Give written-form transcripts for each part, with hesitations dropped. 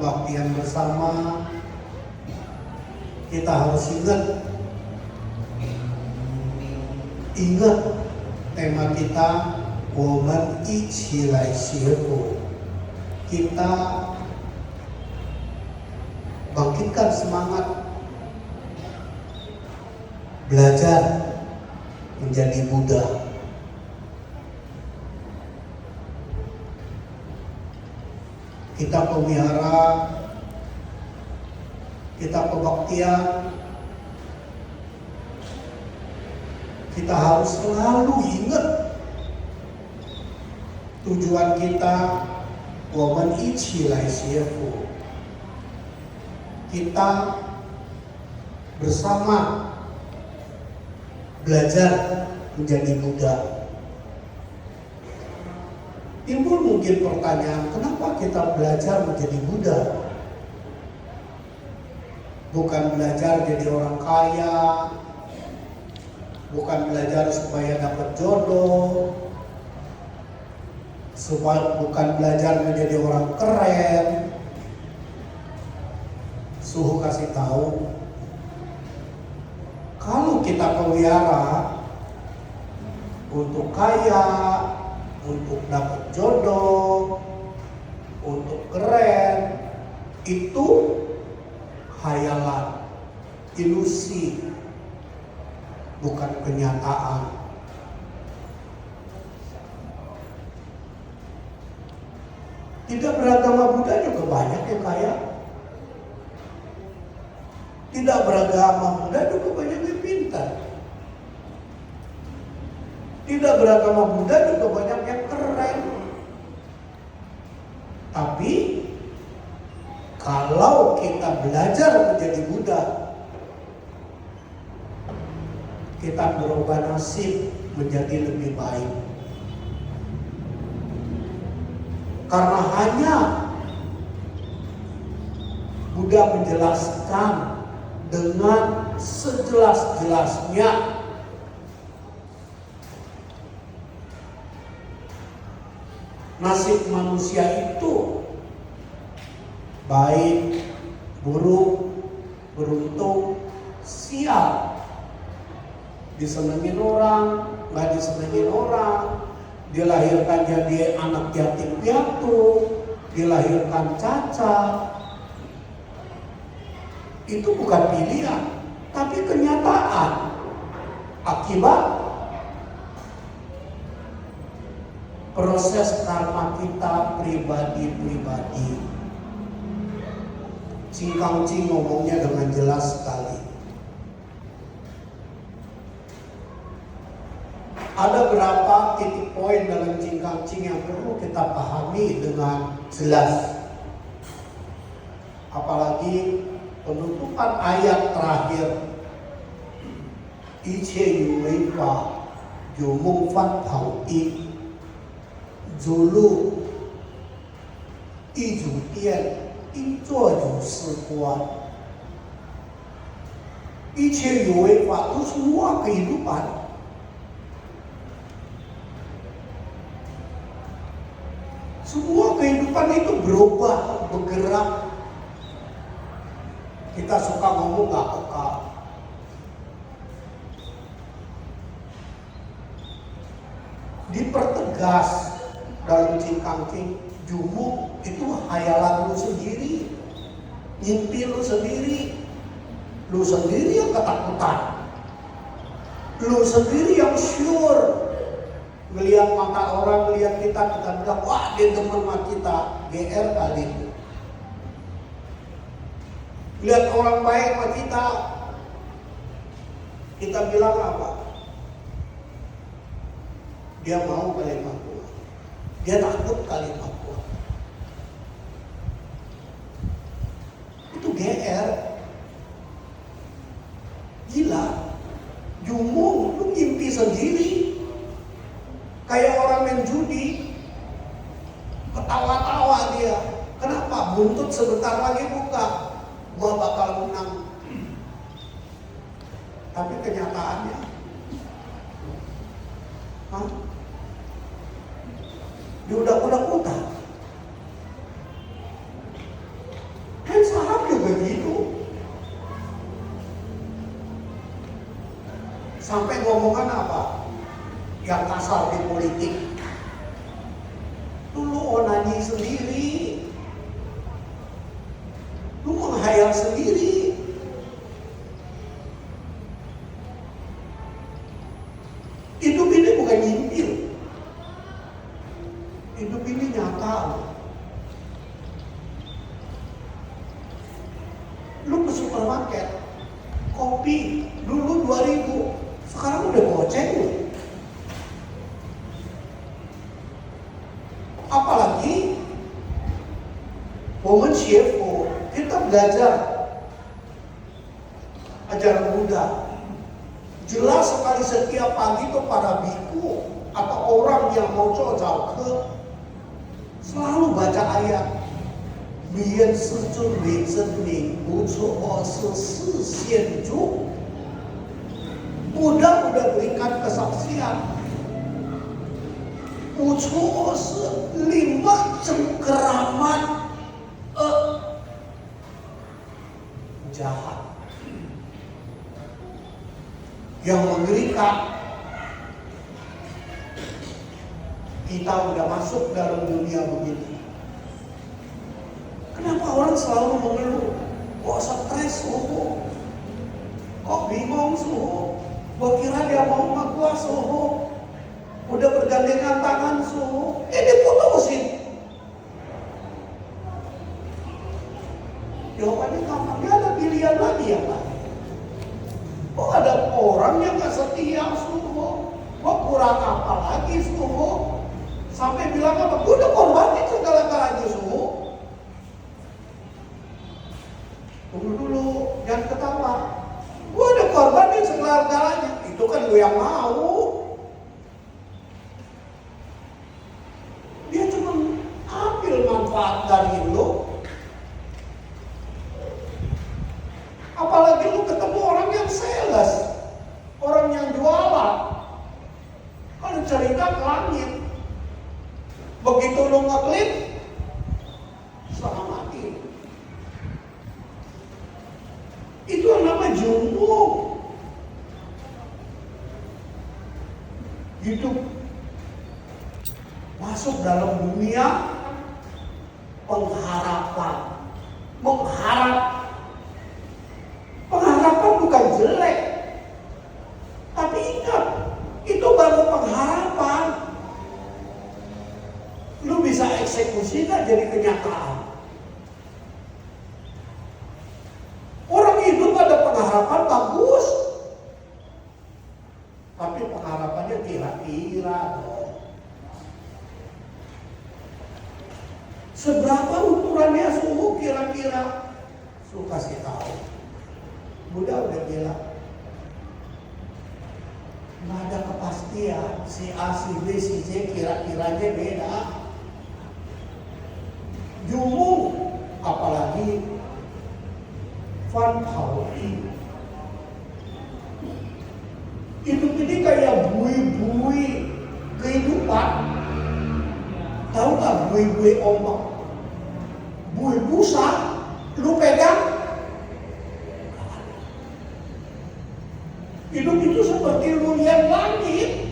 kebaktian bersama, kita harus ingat tema kita, 我们一起来学佛. Kita bangkitkan semangat belajar menjadi Buddha. Kita pelihara, kita kebaktian, kita harus selalu ingat tujuan kita, 我们一起来学佛. Kita bersama belajar menjadi Buddha. Timbul mungkin pertanyaan, kenapa kita belajar menjadi Buddha? Bukan belajar jadi orang kaya, bukan belajar supaya dapat jodoh, bukan belajar menjadi orang keren. Suhu kasih tahu, kalau kita pelihara untuk kaya, untuk dapat jodoh, untuk keren, itu khayalan, ilusi, bukan kenyataan. Tidak beragama Buddha juga banyak yang kaya. Tidak beragama Buddha juga banyak yang pintar. Tidak beragama Buddha juga banyak yang keren. Tapi kalau kita belajar menjadi Buddha, kita berubah nasib menjadi lebih baik. Karena hanya Buddha menjelaskan dengan sejelas-jelasnya nasib manusia itu baik, buruk, beruntung, sial, disenengin orang, nggak disenengin orang, dilahirkan jadi anak yatim piatu, dilahirkan cacat. Itu bukan pilihan, tapi kenyataan. Akibat proses karma kita pribadi-pribadi. Cing Cing ngomongnya dengan jelas sekali. Ada berapa titik poin dalam Cing Cing yang perlu kita pahami dengan jelas. Apalagi penutupan ayat terakhir, 一切有为法有梦翻跑一 Zulu 一主殿应做有事观. 一切有为法 itu semua kehidupan. Semua kehidupan itu berubah, bergerak. Kita suka ngomong gak peka. Dipertegas dalam Cing Cing, jumuk itu hayalan lu sendiri, mimpi lu sendiri yang ketakutan, lu sendiri yang sure. Ngelihat mata orang, ngelihat kita bilang, wah dia demen sama kita, GR kali itu. Lihat orang baik sama kita bilang apa? Dia mau kalimat Tuhan, dia takut kalimat Tuhan. Itu GR. Gila, jumung, lu mimpi sendiri. Kayak orang main judi, ketawa-tawa dia. Kenapa? Buntut sebentar lagi buka, gua bakal menang. Tapi kenyataannya, dia udah udah. begitu. Sampai ngomongan apa? Yang kasar di politik. Lu onani sendiri. Lu menghayal sendiri. Hidup ini bukan nyimpir. Hidup ini nyata. Lu ke supermarket, kopi dulu 2.000, sekarang udah goceng lu. Apalagi momen CFO, kita belajar ajaran Buddha. Jelas sekali setiap pagi itu para biku atau orang yang mau cocok ke selalu baca ayat. Biar sejun ning ucu osu sien ju. Buddha udah berikan kesaksian. Ucu osu 5 cengkeraman jahat yang mengerikan. Kita udah masuk dalam dunia begini. Kenapa orang selalu mengeluh? Kok stres suhu? Kok bingung suhu? Gua kira dia mau sama gua suhu. Udah bergandengan tangan suhu. Diputusin. Jawabannya gampang. Dia ada pilihan lagi ya Pak. Kok ada orang yang gak setia suhu? Kok kurang apa lagi suhu? Sampai bilang apa? Gua udah korbanin segala-galanya suhu. Tunggu dulu, jangan ketawa. Gue udah korbanin segala-galanya. Itu kan gue yang mau. Dia cuma ambil manfaat dari lu. Apalagi lu ketemu orang yang sales, orang yang jualan. Kalau cerita ke langit, begitu lu ngeklik, setengah mati. Itu yang namanya jumbo. Hidup masuk dalam dunia pengharapan. Pengharapan bukan jelek. Tapi ingat, itu baru pengharapan. Lu bisa eksekusi gak jadi kenyataan? Orang hidup ada pengharapan bagus, tapi pengharapannya kira-kira. Seberapa ukurannya suhu kira-kira? Suhu kasih tahu. Buddha udah bilang, nggak ada kepastian. Si A, si B, si C kira-kiranya beda. Jumung, apalagi Van Pauli. Hidup ini kayak bui-bui kehidupan. Tahu gak bui-bui ombak? Bui busa, lu pegang. Hidup itu seperti lu lihat langit.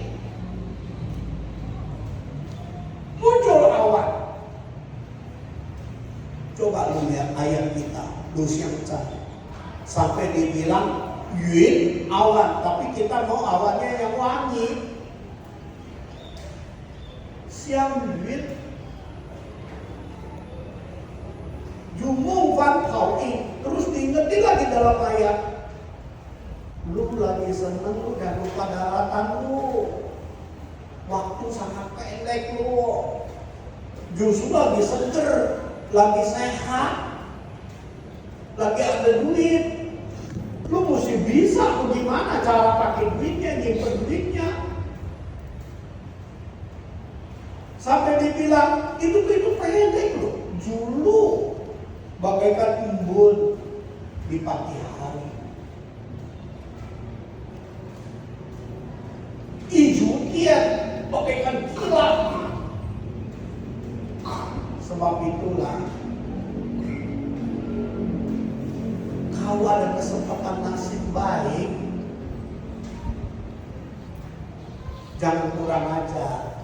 Muncul awan. Coba lu lihat ayat kita, lu siang cari. Sampai dibilang yun awan, tapi kita mau awannya yang wangi. Siang yun jumung van pauli. Terus diingetin lagi dalam ayat, lu lagi seneng, lu udah lupa daratan lu. Waktu sangat pendek lu. Justru lagi seger, lagi sehat, lagi ada duit. Lu mesti bisa bagaimana cara pakai duitnya, nyimpen duitnya. Sampai dibilang itu pendek loh. Julu bagaikan embun di pagi hari. Ijo kian bagaikan kilat. Sebab itulah Kalau ada kesempatan nasib baik, jangan kurang ajar.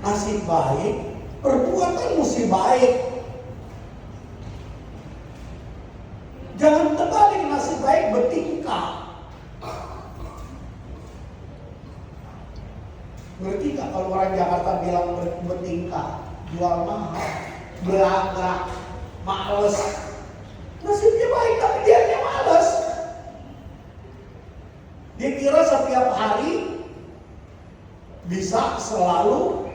Nasib baik, perbuatan mesti baik. Jangan terbalik nasib baik bertingkah. Ngerti gak kalau orang Jakarta bilang bertingkah? Jual mahal, belagak, males. Nasibnya baik tapi dia males. Dia kira setiap hari bisa selalu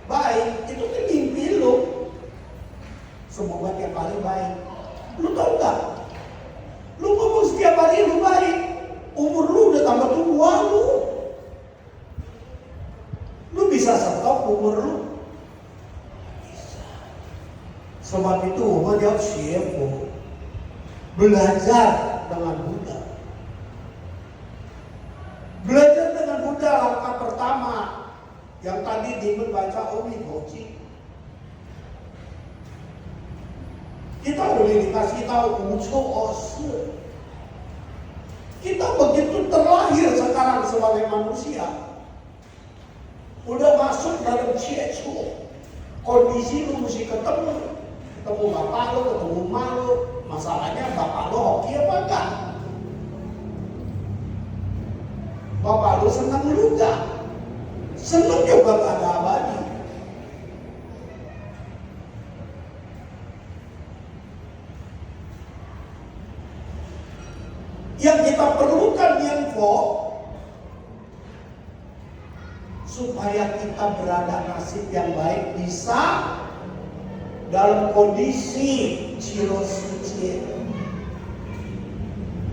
baik. Itu kan mimpi lu. Semoga tiap hari baik. Lu tahu gak? Lu ngomong setiap hari lu baik, umur lu udah tambah tua lu. Lu bisa stop umur lu? Bisa. Sebab itu gua jawab siapa? Belajar dengan Buddha. Belajar dengan Buddha langkah pertama. Yang tadi Dimon baca Omigochi. Kita boleh dikasih tahu Ucho Ose. Kita begitu terlahir sekarang sebagai manusia. Udah masuk dalam Chiechu. Kondisi lu mesti ketemu bapak lu, ketemu emak lu. Masalahnya bapak lu hoki apa enggak? Bapak lu senang lu enggak? Senang juga gak ada abadi. Yang kita perlukan info supaya kita berada nasib yang baik, bisa dalam kondisi Ciro suci.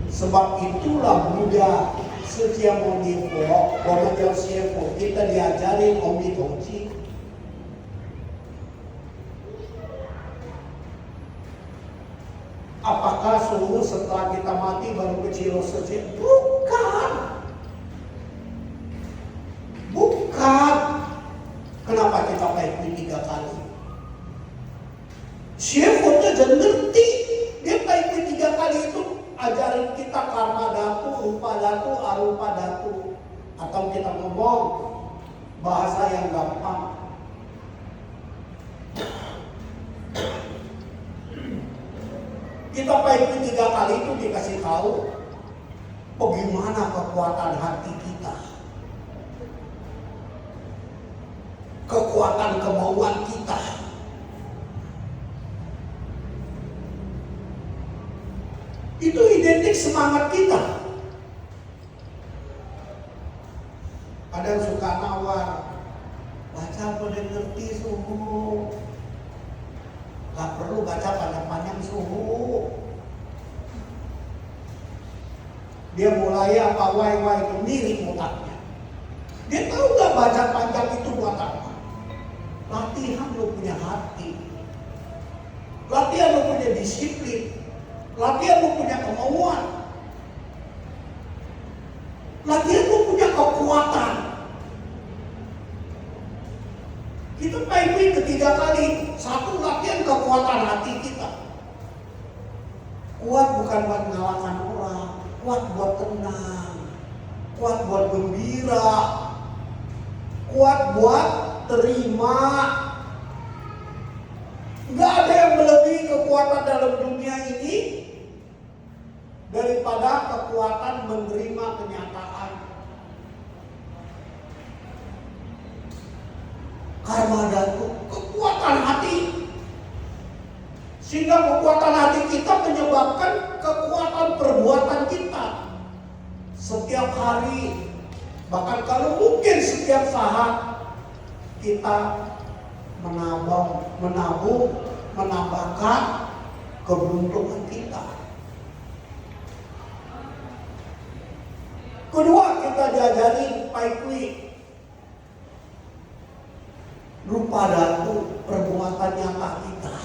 Sebab itulah Buddha setiap monivo, Bomajo Siefo, kita diajarin Omigochi. Apakah sungguh setelah kita mati baru ke Ciro suci? Bukan. Bukan. Kenapa kita baik 3 kali? Siefo tuh jangan ngerti. Dia baik 3 kali itu ajarin kita karma datu, rupa datu, arupa datu. Atau kita ngomong bahasa yang gampang. Kita baik 3 kali itu dikasih tahu bagaimana kekuatan hati kita. Kekuatan kemauan kita. Itu identik semangat kita. Ada yang suka nawar, baca pada ngerti suhu, gak perlu baca panjang-panjang suhu. Dia mulai apa wai-wai itu miring otaknya. Dia tahu gak baca panjang itu buat apa? Latihan lo punya hati, latihan lo punya disiplin, latihan lo punya kemauan, latihan lo punya kekuatan. Kita baik-baik 3 kali. 1, latihan kekuatan hati kita. Kuat bukan buat mengalahkan orang, kuat buat tenang, kuat buat gembira, kuat buat terima. Gak ada yang melebihi kekuatan dalam dunia ini daripada kekuatan menerima kenyataan. Karma datu, kekuatan hati. Sehingga kekuatan hati kita menyebabkan kekuatan perbuatan kita. Setiap hari, bahkan kalau mungkin setiap saat, kita menabung, menambahkan keberuntungan kita. Kedua, kita diajari paikwi, rupa datu, perbuatan nyata kita.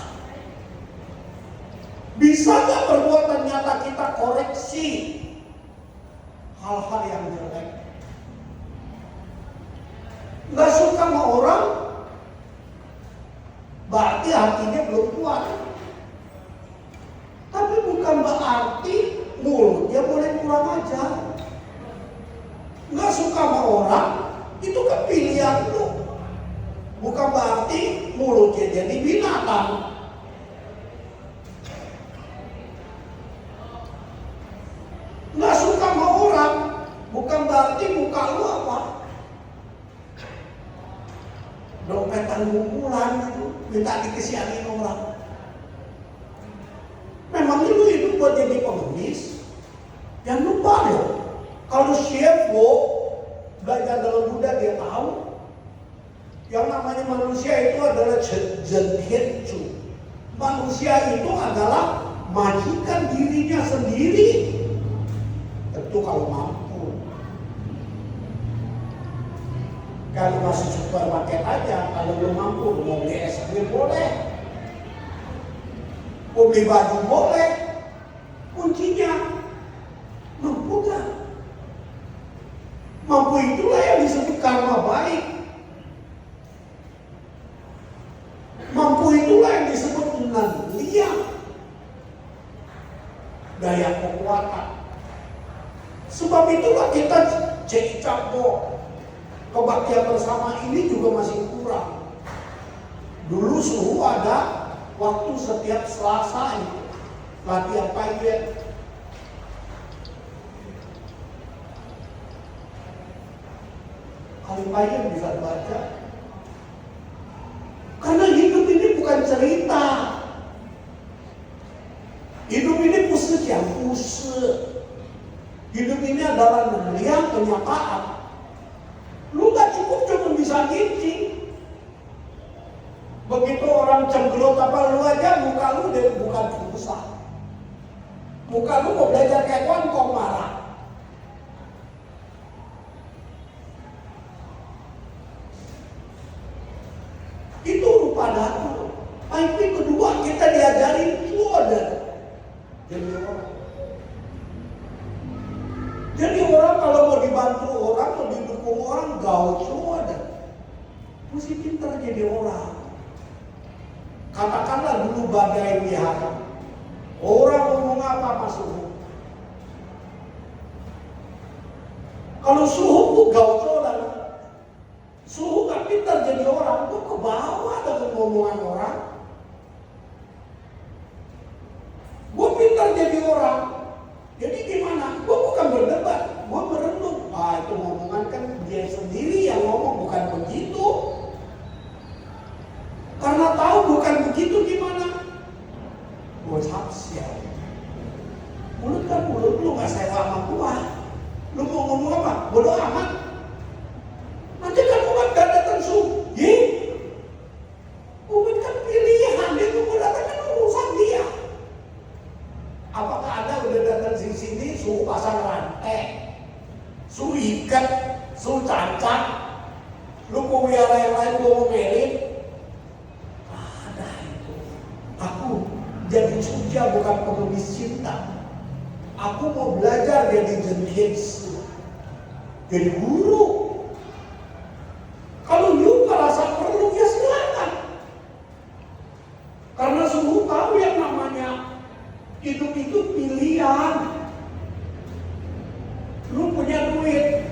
Bisa gak perbuatan nyata kita koreksi hal-hal yang jelek? Gak suka sama orang, berarti hatinya belum kuat. Tapi sama orang, itu kan pilihan lu. Bukan berarti mulutnya jadi binatang. Nggak suka sama orang, bukan berarti muka lu apa? Dompet kumpulan gitu, minta dikesianin orang. Memang lu hidup buat jadi pengemis? Jangan lupa loh, kalau Shefo belajar dalam Buddha dia tahu yang namanya manusia itu adalah Genhetsu. Manusia itu adalah majikan dirinya sendiri. Tentu kalau mampu. Kalau masih supermarket aja, kalau belum mampu, mau beli es krim boleh, mau beli baju boleh. Kuncinya mampu gak? Mampu itulah yang disebut karma baik. Mampu itulah yang disebut liang, daya kekuatan. Sebab itulah kita cek-cakbo kebaktian bersama ini juga masih kurang. Dulu suhu ada waktu setiap Selasa itu latihan pagi. Kali pagi bisa baca. Karena hidup ini bukan cerita. Hidup ini pusat yang pusat. Hidup ini adalah melihat kenyataan. Lu gak cukup cuma bisa ngincing. Begitu orang cemberut apa lu aja, muka lu dia bukan susah. Muka lu mau belajar kayak kok marah. Itu rupa datu. Tapi kedua kita diajarin order. Jadi orang kalau mau dibantu orang, mau didukung orang, gaucho ada. Mesti pintar jadi orang. Katakanlah dulu badai wihara. Orang ngomong apa masuk. Kalau suhu gaucho lah. Suhu gak pintar jadi orang, gua ke bawah dengan ngomongan orang. Gua pintar jadi orang. Jadi gimana? Gua bukan berdebat, gua merenung. Itu ngomongan kan dia sendiri yang ngomong, bukan begitu. Karena tahu bukan begitu gimana? Gua sapsial. Mulut kan mulut lu gak sewa sama gua. Lu mau ngomong apa? Bodoh amat. Nanti kan umat gak datang umat kan pilihan, dia mau datang kan urusan dia. Apakah ada udah datang sini suruh pasang rantai, suruh ikat, suruh cacat, lu mau biara yang lain, lu mau merit? Ada itu. Aku jadi suja bukan pengemis cinta. Aku mau belajar jadi Genhetsu, jadi guru. Kalau you merasa perlu, ya silakan. Karena sungguh tahu yang namanya hidup itu pilihan. Lu punya duit,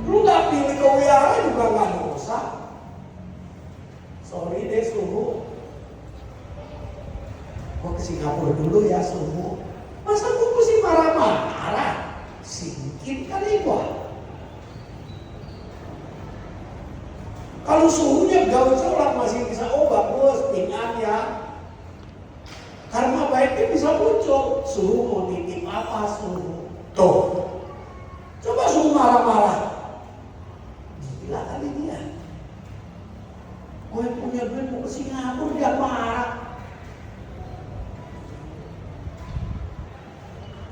lu gak pilih ke wihara juga gak dosa. Sorry deh suhu, gua ke Singapura dulu ya suhu. Masa gua mesti marah-marah? Singkin kali gua. Kalau suhunya gaucho orang masih bisa, bagus, ringan ya. Karma baiknya bisa muncul. Suhu mau nitip apa suhu? Tuh. Coba suhu marah-marah. Gila kali dia. Gue punya duit mau ke Singapura, dia marah.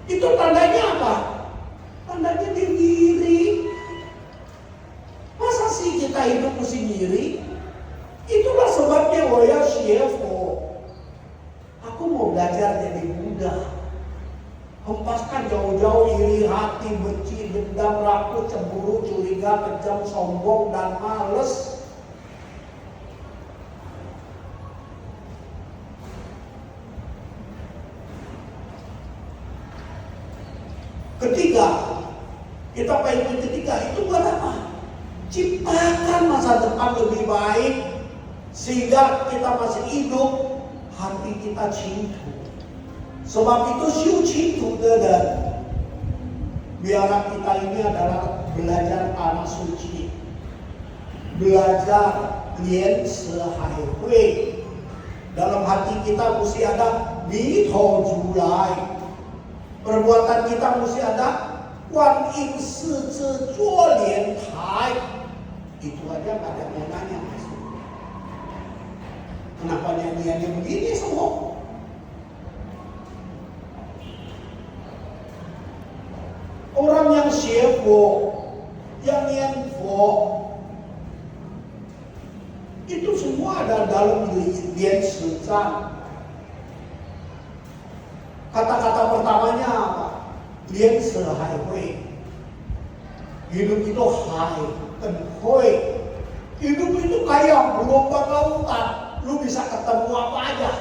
Itu tandanya apa? Tandanya dia ngiri. Masa sih kita hidup mesti ngiri? Itulah sebabnya Hoya Shefo. Aku mau belajar jadi Buddha. Hempaskan jauh-jauh iri hati, benci, dendam, rakus, cemburu, curiga, kejam, sombong, dan males. Ketiga, kita poin ketiga itu buat apa? Ciptakan masa depan lebih baik sehingga kita masih hidup, hati kita cintu. Sebab itu siu cintu dan biar kita ini adalah belajar tanah suci, belajar lien sehai hui. Dalam hati kita mesti ada mito julai. Perbuatan kita mesti ada Guan Yin Si Zhi Zuo Lian Tai. Itu aja gak ada gunanya, Mas. Kenapa nyanyiannya begini semua? Orang yang xie yang nian fo, itu semua ada dalam lian sezang. Kata-kata pertamanya apa? Lian sehai hui. Hidup itu hai dan hui. Hidup itu kayak gelombang lautan. Lu bisa ketemu apa aja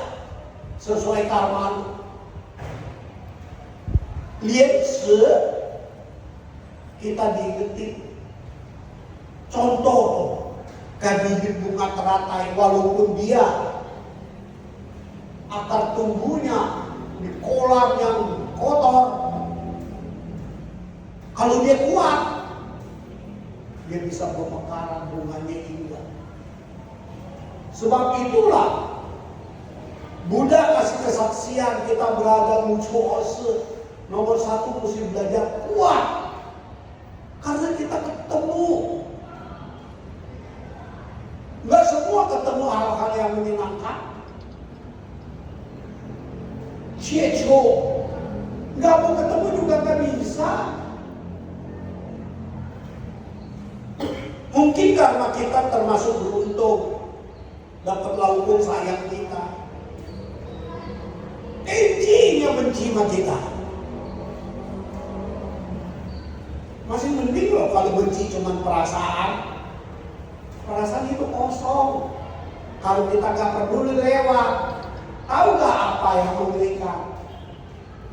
sesuai karma lu. Lian se, kita diingetin. Contoh, kan bibit bunga teratai, walaupun dia akar tumbuhnya di kolam yang kotor, kalau dia kuat, dia bisa bermekaran, bunganya indah. Sebab itulah Buddha kasih kesaksian kita berada mucu ose. Nomor satu mesti belajar kuat, karena kita ketemu. Nggak semua ketemu hal-hal yang menyenangkan. Cieco, nggak mau ketemu juga nggak bisa. Mungkin karena kita termasuk beruntung dapat laukun sayang kita. Encinya benci sama kita. Masih mending loh kalau benci cuma perasaan. Perasaan itu kosong. Kalau kita nggak peduli lewat, tahu nggak apa yang mengerikan?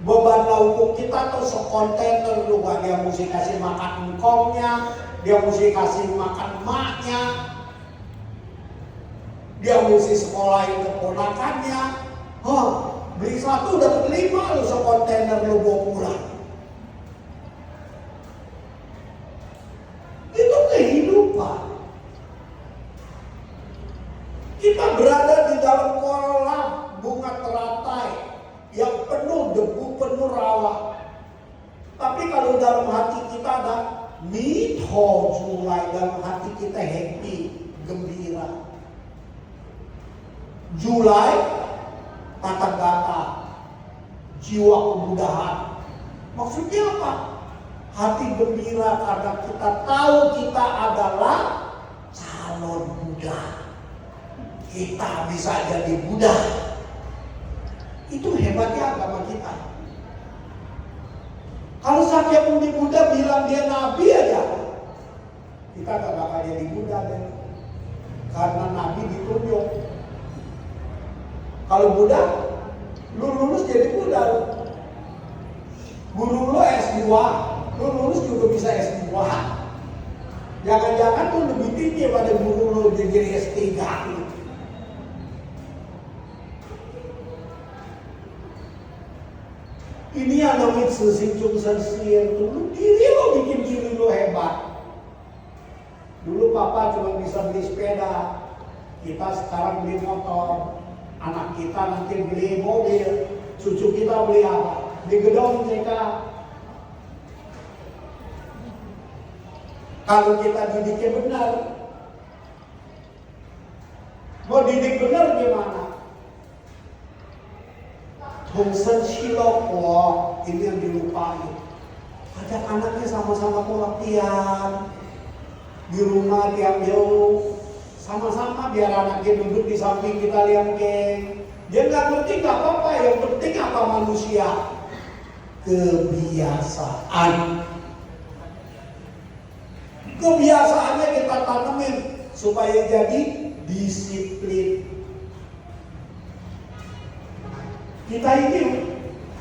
Beban laukung kita tuh sekontainer juga. Dia mesti kasih makan engkongnya, dia mesti kasih makan emaknya, dia mesti sekolahin keponakannya. Beli satu dapat 5 lu sekontainer lu bawa pulang. Itu kehidupan. Kita berada di dalam kolam bunga teratai yang penuh debu, penuh rawa. Tapi kalau dalam hati kita ada mito julai, dalam hati kita happy, gembira. Julai, kata-kata, jiwa kemudahan. Maksudnya apa? Hati gembira karena kita tahu kita adalah calon Buddha. Kita bisa jadi Buddha. Itu hebatnya agama kita. Kalau Sakyamuni Buddha bilang dia nabi aja, kita gak bakal jadi Buddha deh. Karena nabi ditunjuk. Kalau Buddha, lu lulus jadi Buddha. Guru lu S2, lu lulus juga bisa S2. Jangan-jangan lu lebih tinggi pada guru lu jadi S3. Ini yang namanya sesincung sesian dulu. Diri lo bikin diri lo hebat. Dulu papa cuma bisa beli sepeda, kita sekarang beli motor. Anak kita nanti beli mobil, cucu kita beli apa? Di gedung mereka. Kalau kita didiknya benar, mau didik benar gimana? Hongsen Shiloko, ini yang dilupain. Ajak anaknya sama-sama latihan di rumah tiap jauh, sama-sama biar anaknya duduk di samping kita lihat geng. Dia nggak ngerti nggak apa-apa, yang penting apa manusia? Kebiasaan. Kebiasaannya kita tanemin supaya jadi disiplin. Kita ini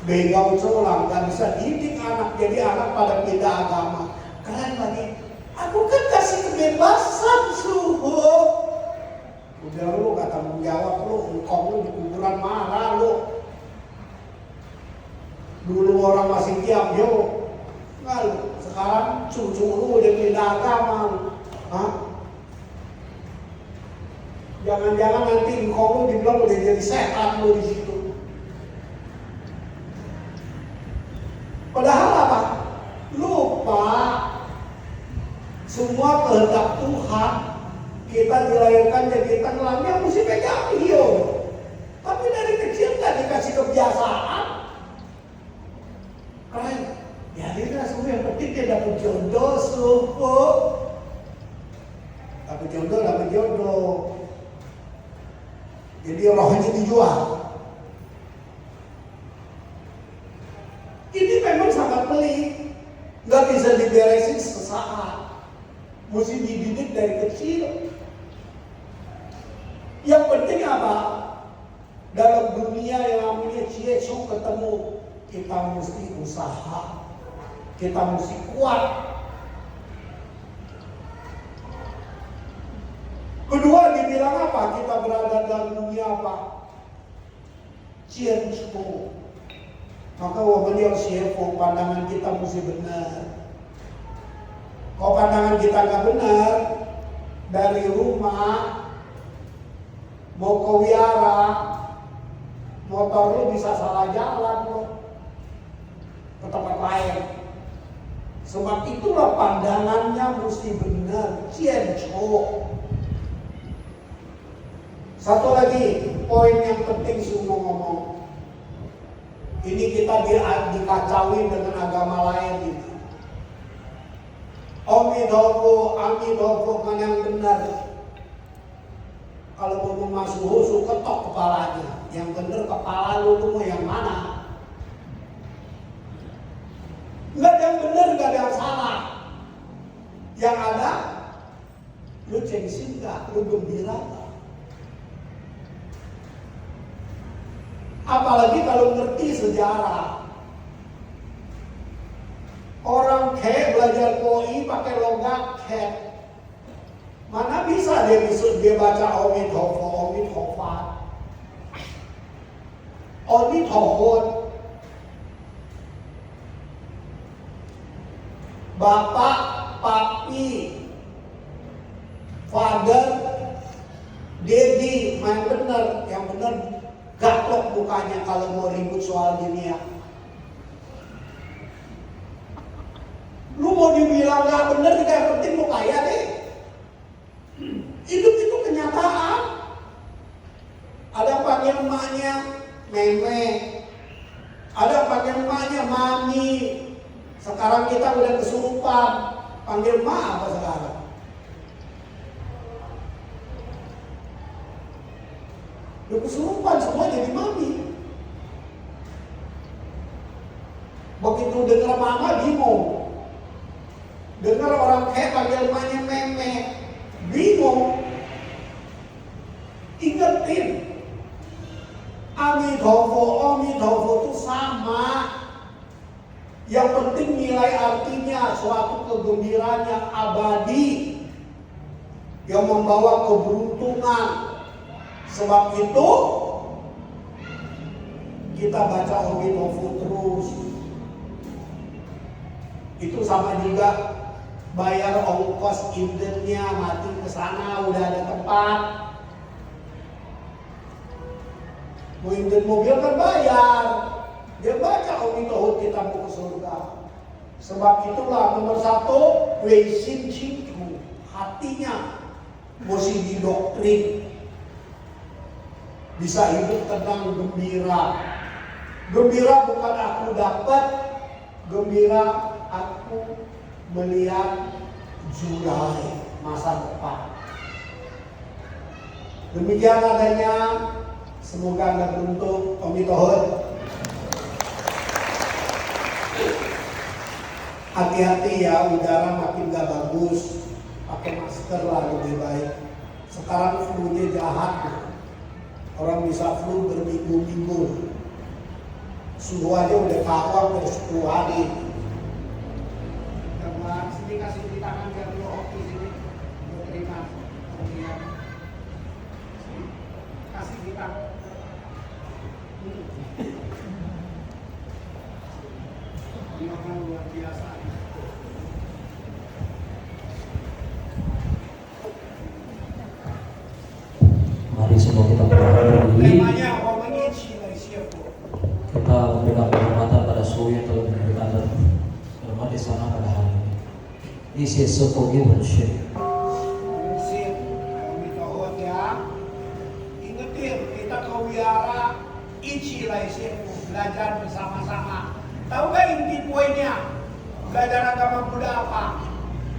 begal colang, gak bisa didik anak, jadi anak pada pindah agama. Keren lagi, Aku kan kasih kebebasan suhu. Udah lu gak tanggung jawab lu, engkong lu di kuburan marah lu. Dulu orang masih tiap yo. Nggak lu, sekarang cucu lu udah beda agama lu. Hah? Jangan-jangan nanti engkong lu dibilang udah jadi setan lu di situ. Padahal apa? Lupa semua kehendak Tuhan. Kita dilahirkan jadi tenggelam, yang mesti pegang hiyo. Tapi dari kecil gak dikasih kebiasaan. Keren. Biarinlah semua, yang penting dia dapat jodoh suhu. Dapat jodoh. Jadi rohnya dijual. Ini memang sangat pelik. Gak bisa diberesin sesaat. Mesti dididik dari kecil. Yang penting apa? Dalam dunia yang namanya Yesus ketemu, kita mesti usaha. Kita mesti kuat. Kedua dibilang apa? Kita berada dalam dunia apa? Cienco. Maka walaupun yang siapa pandangan kita mesti benar. Kalau pandangan kita nggak benar, dari rumah mau ke wiara, motor lu bisa salah jalan lu ke tempat lain. Sebab itulah pandangannya mesti benar. Cienco. Satu lagi poin yang penting semua ngomong. Ini kita dikacauin dengan agama lain gitu. Amidobo kan yang benar. Kalau mau masuk husu ketok kepalanya. Yang benar kepala lu mau yang mana? Enggak ada yang benar, enggak ada yang salah. Yang ada lu cengsin enggak, lu gembira enggak? Apalagi kalau ngerti sejarah. Orang kayak belajar koi pakai logat kayak. Mana bisa dia baca Omid Hofat. Omid Hofat. Bapak, papi, father, daddy, main bener, yang bener gaplok mukanya kalau mau ribut soal dunia. Lu mau dibilang gak bener, yang penting lu kaya deh. Hidup itu kenyataan. Ada panggil emaknya meme, ada panggil emaknya mami. Sekarang kita udah kesurupan, panggil emak apa sekarang? Udah kesurupan, semua jadi mami. Begitu dengar mama bingung. Dengar orang kayak panggil emaknya meme, bingung. Ingetin, Amidobo itu sama. Yang penting nilai artinya suatu kegembiraan yang abadi, yang membawa keberuntungan. Sebab itu kita baca Amidobo terus. Itu sama juga bayar ongkos indennya, mati ke sana udah ada tempat. Mau inden mobil kan bayar. Dia baca Amidobo kita mau ke surga. Sebab itulah nomor satu, Weisin Cingku, hatinya mesti didoktrin. Bisa hidup tenang, gembira. Gembira bukan aku dapat, gembira aku melihat Julai masa depan. Demikian adanya, semoga Anda beruntung. Amidobo. Hati-hati ya, udara makin gak bagus. Pakai masker lah lebih baik. Sekarang flu-nya jahat. Orang bisa flu berminggu-minggu. Suhu aja udah kawang dari 10 hari. Nanti kasih di tangan biar lu hoki sini. Lu terima. Kemudian kasih di tangan. Dia kan luar biasa. Mari semua kita berdiri. Temanya Homenici dari siapa? Kita memberikan penghormatan pada suhu yang telah memberikan hormat di sana pada hari ini. Isi suku itu syekh. Sip, ayo minta hot ya. Ingetin, kita ke wiara Ichi lah siapa? Belajar bersama-sama. Tahu gak inti poinnya? Belajar agama Buddha apa?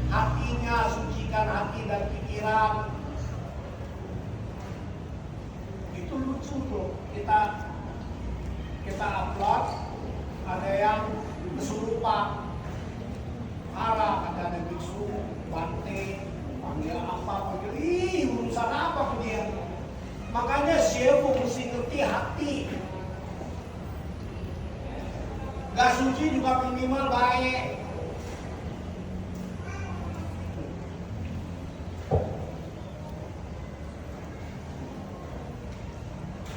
Hatinya, sucikan hati dan pikiran. Itu lucu tuh. Kita upload, ada yang kesurupan, marah, ada biksu, bante, panggil apa, panggil, urusan apa pun dia. Makanya siapa mesti ngerti hati. Gak suci juga minimal baik.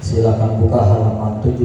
Silakan buka halaman 7.